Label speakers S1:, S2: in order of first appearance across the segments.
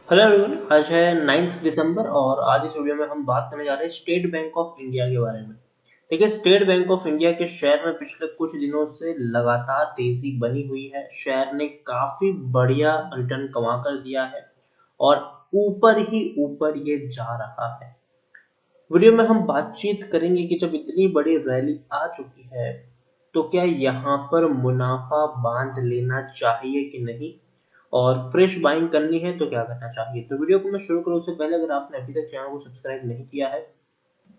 S1: Hello everyone, आज है 9 दिसंबर और आज इस वीडियो में हम बात करने जा रहे हैं स्टेट बैंक ऑफ इंडिया के बारे में। देखिए, स्टेट बैंक ऑफ इंडिया के शेयर में पिछले कुछ दिनों से लगातार तेजी बनी हुई है। शेयर ने काफी बढ़िया रिटर्न कमा कर दिया है और ऊपर ही ऊपर ये जा रहा है। वीडियो में हम बातचीत करेंगे कि जब इतनी बड़ी रैली आ चुकी है तो क्या यहाँ पर मुनाफा बांध लेना चाहिए कि नहीं, और फ्रेश बाइंग करनी है तो क्या करना चाहिए। तो वीडियो को मैं शुरू करूँ उससे पहले अगर आपने अभी तक चैनल को सब्सक्राइब नहीं किया है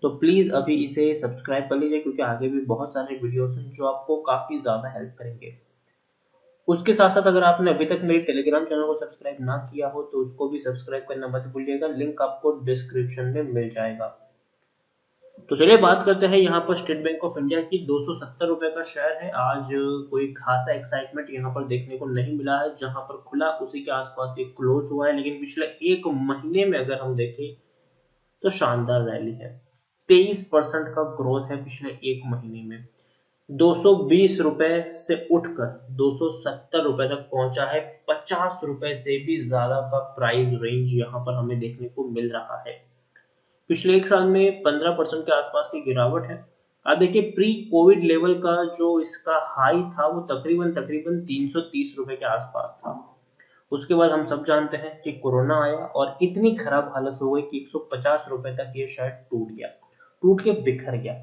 S1: तो प्लीज अभी इसे सब्सक्राइब कर लीजिए, क्योंकि आगे भी बहुत सारे वीडियोस हैं जो आपको काफी ज्यादा हेल्प करेंगे। उसके साथ साथ अगर आपने अभी तक मेरी टेलीग्राम चैनल को सब्सक्राइब ना किया हो तो उसको भी सब्सक्राइब करना मत भूलिएगा, लिंक आपको डिस्क्रिप्शन में मिल जाएगा। तो चलिए बात करते हैं यहाँ पर स्टेट बैंक ऑफ इंडिया की। 270 रुपए का शेयर है। आज कोई खासा एक्साइटमेंट यहाँ पर देखने को नहीं मिला है। जहां पर खुला उसी के आसपास ये क्लोज हुआ है, लेकिन पिछले एक महीने में अगर हम देखें तो शानदार रैली है। 23% का ग्रोथ है पिछले एक महीने में। 220 रुपए से उठकर 270 रुपए तक पहुंचा है। 50 रुपए से भी ज्यादा का प्राइस रेंज यहाँ पर हमें देखने को मिल रहा है। पिछले एक साल में 15% के आसपास की गिरावट है। आप देखिए, प्री कोविड लेवल का जो इसका हाई था वो तकरीबन तकरीबन 330 रुपए के आसपास था। उसके बाद हम सब जानते हैं कि कोरोना आया और इतनी खराब हालत हो गई कि 150 रुपए तक ये शायद टूट गया, टूट के बिखर गया।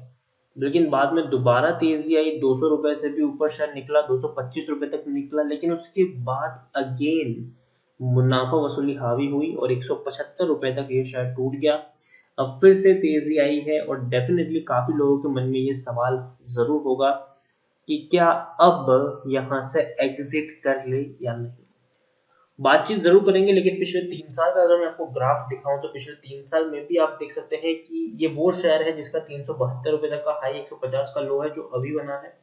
S1: लेकिन बाद में दोबारा तेजी आई, 200 रुपए से भी ऊपर शायद निकला, 225 रुपए तक निकला, लेकिन उसके बाद अगेन मुनाफा वसूली हावी हुई और 175 रुपए तक ये शायद टूट गया। अब फिर से तेजी आई है और डेफिनेटली काफी लोगों के मन में ये सवाल जरूर होगा कि क्या अब यहां से एग्जिट कर ले या नहीं। बातचीत जरूर करेंगे, लेकिन पिछले 3 साल का अगर मैं आपको ग्राफ दिखाऊं तो पिछले 3 साल में भी आप देख सकते हैं कि ये वो शेयर है जिसका 372 रुपए तक का हाई, 150 का लो है जो अभी बना है।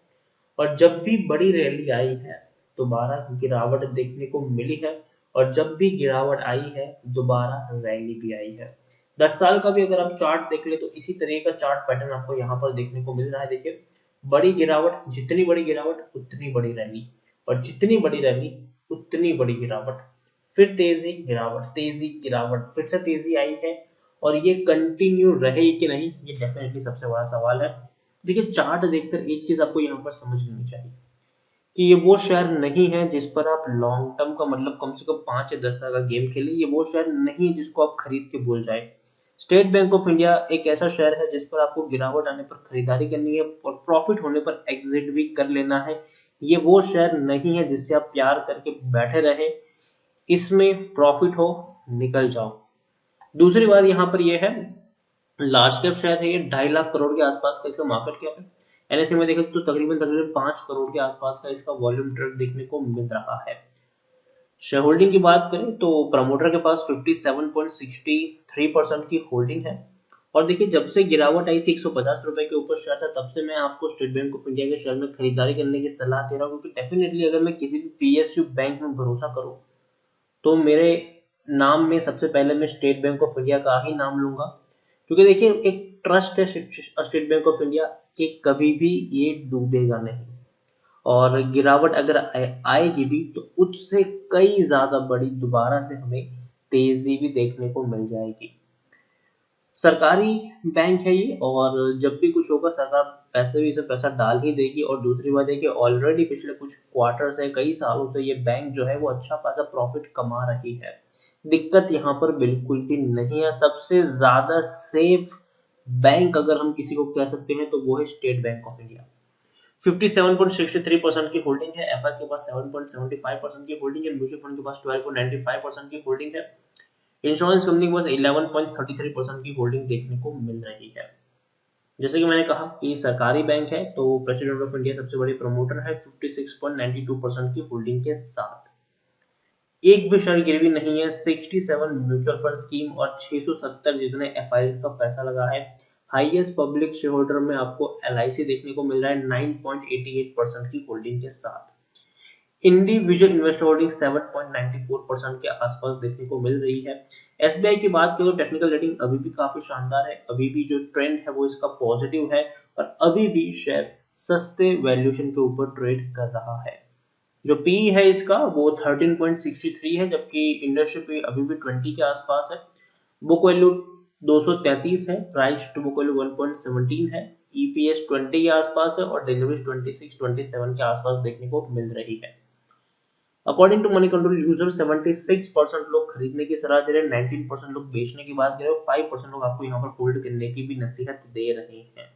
S1: और जब भी बड़ी रैली आई है दोबारा गिरावट देखने को मिली है, और जब भी गिरावट आई है दोबारा रैली भी आई है। 10 साल का भी अगर आप चार्ट देख ले तो इसी तरह का चार्ट पैटर्न आपको यहाँ पर देखने को मिल रहा है। देखिए, बड़ी गिरावट, जितनी बड़ी गिरावट उतनी बड़ी रैली, और जितनी बड़ी रैली उतनी बड़ी गिरावट। फिर तेजी गिरावट, तेजी गिरावट, फिर से तेजी आई है। और ये कंटिन्यू रहेगी कि नहीं, ये डेफिनेटली सबसे बड़ा सवाल है। देखिए, चार्ट देखकर एक चीज आपको यहाँ पर समझ लेनी चाहिए कि ये वो शेयर नहीं है जिस पर आप लॉन्ग टर्म का मतलब कम से कम 5 या 10 साल का गेम खेलें। ये वो शेयर नहीं है जिसको आप खरीद के भूल जाए। स्टेट बैंक ऑफ इंडिया एक ऐसा शेयर है जिस पर आपको गिरावट आने पर खरीदारी करनी है और प्रॉफिट होने पर एग्जिट भी कर लेना है। ये वो शेयर नहीं है जिससे आप प्यार करके बैठे रहे, इसमें प्रॉफिट हो निकल जाओ। दूसरी बात यहाँ पर यह है, लार्ज कैप शेयर है ये, 2.5 लाख करोड़ के आसपास का इसका मार्केट कैप है। एनएसए में देखें तो तकरीबन तकरीबन 5 करोड़ के आसपास का इसका वॉल्यूम ट्रेड देखने को मिल रहा है। शेयर होल्डिंग की बात करें तो प्रमोटर के पास 57.63% की होल्डिंग है। और देखिए, जब से गिरावट आई थी 150 रुपए के ऊपर शेयर था, तब से मैं आपको स्टेट बैंक ऑफ इंडिया के शेयर में खरीदारी करने की सलाह दे रहा हूँ, क्योंकि डेफिनेटली अगर मैं किसी भी पीएसयू बैंक में भरोसा करूँ तो मेरे नाम में सबसे पहले मैं स्टेट बैंक ऑफ इंडिया का ही नाम लूंगा। क्योंकि देखिए, एक ट्रस्ट है स्टेट बैंक ऑफ इंडिया कि कभी भी ये डूबेगा नहीं, और गिरावट अगर आएगी भी तो उससे कई ज्यादा बड़ी दोबारा से हमें तेजी भी देखने को मिल जाएगी। सरकारी बैंक है ये, और जब भी कुछ होगा सरकार पैसे भी इसे पैसा डाल ही देगी। और दूसरी बात है कि ऑलरेडी पिछले कुछ क्वार्टर से, कई सालों से ये बैंक जो है वो अच्छा खासा प्रॉफिट कमा रही है। दिक्कत यहाँ पर बिल्कुल भी नहीं है। सबसे ज्यादा सेफ बैंक अगर हम किसी को कह सकते हैं तो वो है स्टेट बैंक ऑफ इंडिया। 57.63% की होल्डिंग है, एफएस के पास 7.75% की होल्डिंग है, म्यूचुअल फंड के पास 12.95% की होल्डिंग है, इंश्योरेंस कंपनी के पास 11.33% की होल्डिंग देखने को मिल रही है। जैसे कि मैंने कहा कि सरकारी बैंक है तो प्रेसिडेंट ऑफ इंडिया सबसे बड़े प्रमोटर है 56.92% की होल्डिंग के साथ। एक भी शेयर गिरवी नहीं है। 67 म्यूचुअल फंड स्कीम और 670 जितने एफआईज का पैसा लगा है। हाईएस्ट पब्लिक शेयर होल्डर में आपको एलआईसी देखने को मिल रहा है 9.88% की होल्डिंग के साथ। इंडिविजुअल इन्वेस्टर होल्डिंग 7.94% के आसपास देखने को मिल रही है। एसबीआई की बात करें तो टेक्निकल रेटिंग अभी भी काफी शानदार है, अभी भी जो ट्रेंड है वो इसका पॉजिटिव है, और अभी भी शेयर सस्ते वैल्यूएशन के ऊपर ट्रेड कर रहा है। जो पी है इसका वो 13.63 है, जबकि इंडस्ट्री पी अभी भी 20 के आसपास है। बुक वैल्यू 233 है, प्राइस टू बुक वैल्यू 1.17 है, ईपीएस 20 के आसपास है और डिलीवरीज 26-27 के आसपास देखने को मिल रही है। According to money control user 76% लोग खरीदने की सलाह दे रहे हैं, 19% लोग बेचने की बात कर रहे हैं, 5% लोग आपको यहाँ पर होल्ड करने की भी नसीहत दे रहे हैं।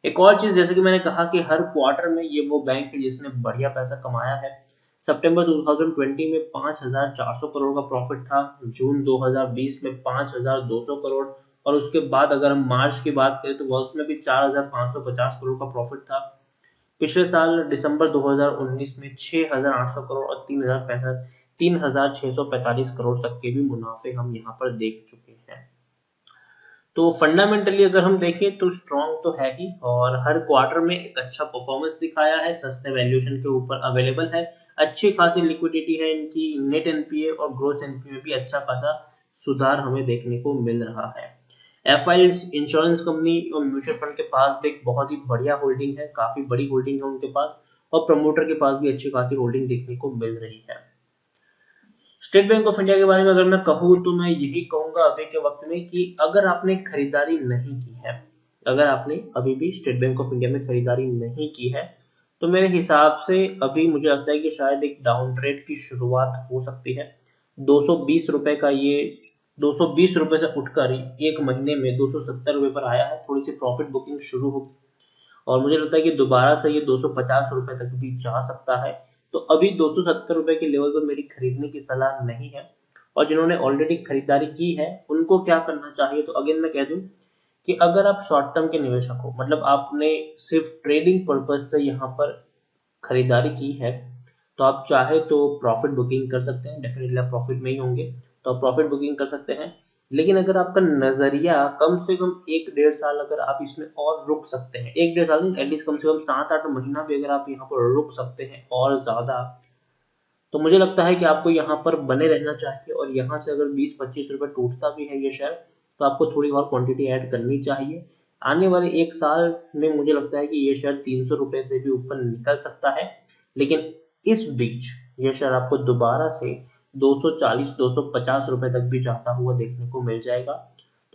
S1: एक और चीज, जैसे कि मैंने कहा कि हर क्वार्टर में ये वो बैंक है जिसने बढ़िया पैसा कमाया है। सितंबर 2020 में 5,400 करोड़ का प्रॉफिट था, जून 2020 में 5,200 करोड़, और उसके बाद अगर हम मार्च की बात करें तो वह उसमें भी 4,550 करोड़ का प्रॉफिट था। पिछले साल दिसंबर 2019 में 6,800 करोड़ और 3,645 करोड़ तक के भी मुनाफे हम यहाँ पर देख चुके हैं। तो फंडामेंटली अगर हम देखें तो स्ट्रॉन्ग तो है ही, और हर क्वार्टर में एक अच्छा परफॉर्मेंस दिखाया है, सस्ते वैल्यूएशन के ऊपर अवेलेबल है, अच्छी खासी लिक्विडिटी है इनकी, नेट एनपीए और ग्रोस एनपीए में भी अच्छा खासा सुधार हमें देखने को मिल रहा है। एफआईएस इंश्योरेंस कंपनी और म्यूचुअल फंड के पास भी एक बहुत ही बढ़िया होल्डिंग है, काफी बड़ी होल्डिंग है उनके पास, और प्रमोटर के पास भी अच्छी खासी होल्डिंग देखने को मिल रही है। स्टेट बैंक ऑफ इंडिया के बारे में अगर मैं कहूँ तो मैं यही कहूंगा अभी के वक्त में कि अगर आपने खरीदारी नहीं की है, अगर आपने अभी भी स्टेट बैंक ऑफ इंडिया में खरीदारी नहीं की है, तो मेरे हिसाब से अभी मुझे लगता है कि शायद एक डाउन ट्रेड की शुरुआत हो सकती है। 220 रुपए का ये 220 रुपए से उठकर एक महीने में 270 रुपए पर आया है, थोड़ी सी प्रॉफिट बुकिंग शुरू होगी और मुझे लगता है कि दोबारा से ये 250 रुपए तक भी जा सकता है। तो अभी 270 रुपए के लेवल पर मेरी खरीदने की सलाह नहीं है, और जिन्होंने ऑलरेडी खरीदारी की है उनको क्या करना चाहिए, तो अगेन मैं कह दूं कि अगर आप शॉर्ट टर्म के निवेशक हो, मतलब आपने सिर्फ ट्रेडिंग पर्पज से यहाँ पर खरीदारी की है, तो आप चाहे तो प्रॉफिट बुकिंग कर सकते हैं, डेफिनेटली आप प्रॉफिट में ही होंगे, तो आप प्रॉफिट बुकिंग कर सकते हैं। लेकिन अगर आपका नजरिया कम से कम 1-1.5 साल अगर आप इसमें और रुक सकते हैं, 1-1.5 साल नहीं, एटलीस्ट कम से कम 7-8 महीना भी अगर आप यहाँ पर रुक सकते हैं और ज्यादा, तो मुझे लगता है कि आपको यहाँ पर बने रहना चाहिए, और यहाँ से अगर 20-25 रुपए टूटता भी है ये शेयर, तो आपको थोड़ी और क्वांटिटी ऐड करनी चाहिए। आने वाले 1 साल में मुझे लगता है कि ये शेयर 300 रुपए से भी ऊपर निकल सकता है, लेकिन इस बीच ये शेयर आपको दोबारा से 240-250 रुपए तक भी जाता हुआ देखने को मिल जाएगा।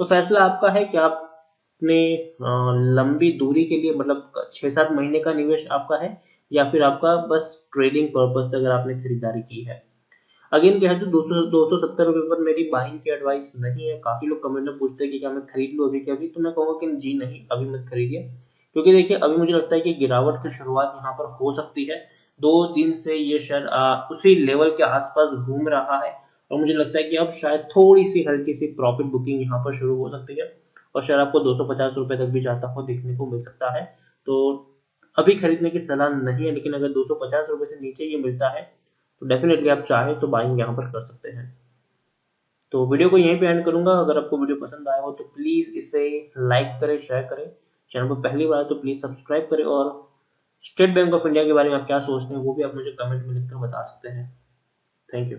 S1: तो फैसला आपका है कि आपने लंबी दूरी के लिए, मतलब 6-7 महीने का निवेश आपका है, या फिर आपका बस ट्रेडिंग पर्पज से अगर आपने खरीदारी की है। अगेन कह तो 270 रुपए पर मेरी बाइंग की एडवाइस नहीं है। काफी लोग कमेंट में पूछते हैं कि क्या मैं खरीद लूं अभी के अभी, तो मैं कहूंगा कि जी नहीं, अभी मत खरीदिए, क्योंकि देखिए अभी मुझे लगता है कि गिरावट की शुरुआत यहाँ पर हो सकती है। 2 दिन से ये शेयर उसी लेवल के आसपास घूम रहा है, और मुझे लगता है कि अब शायद थोड़ी सी हल्की सी प्रॉफिट बुकिंग यहाँ पर शुरू हो सकती है, और शेयर आपको 250 रुपए तक भी जाता हुआ देखने को मिल सकता है। तो अभी खरीदने की सलाह नहीं है, लेकिन अगर 250 रुपए से नीचे ये मिलता है तो डेफिनेटली आप चाहें तो बाइंग यहाँ पर कर सकते हैं। तो वीडियो को यहीं पे एंड करूंगा। अगर आपको वीडियो पसंद आया हो तो प्लीज इसे लाइक करें, शेयर करें, चैनल पर पहली बार तो प्लीज सब्सक्राइब करें, और स्टेट बैंक ऑफ इंडिया के बारे में आप क्या सोचते हैं वो भी आप मुझे कमेंट में लिखकर बता सकते हैं। Thank you.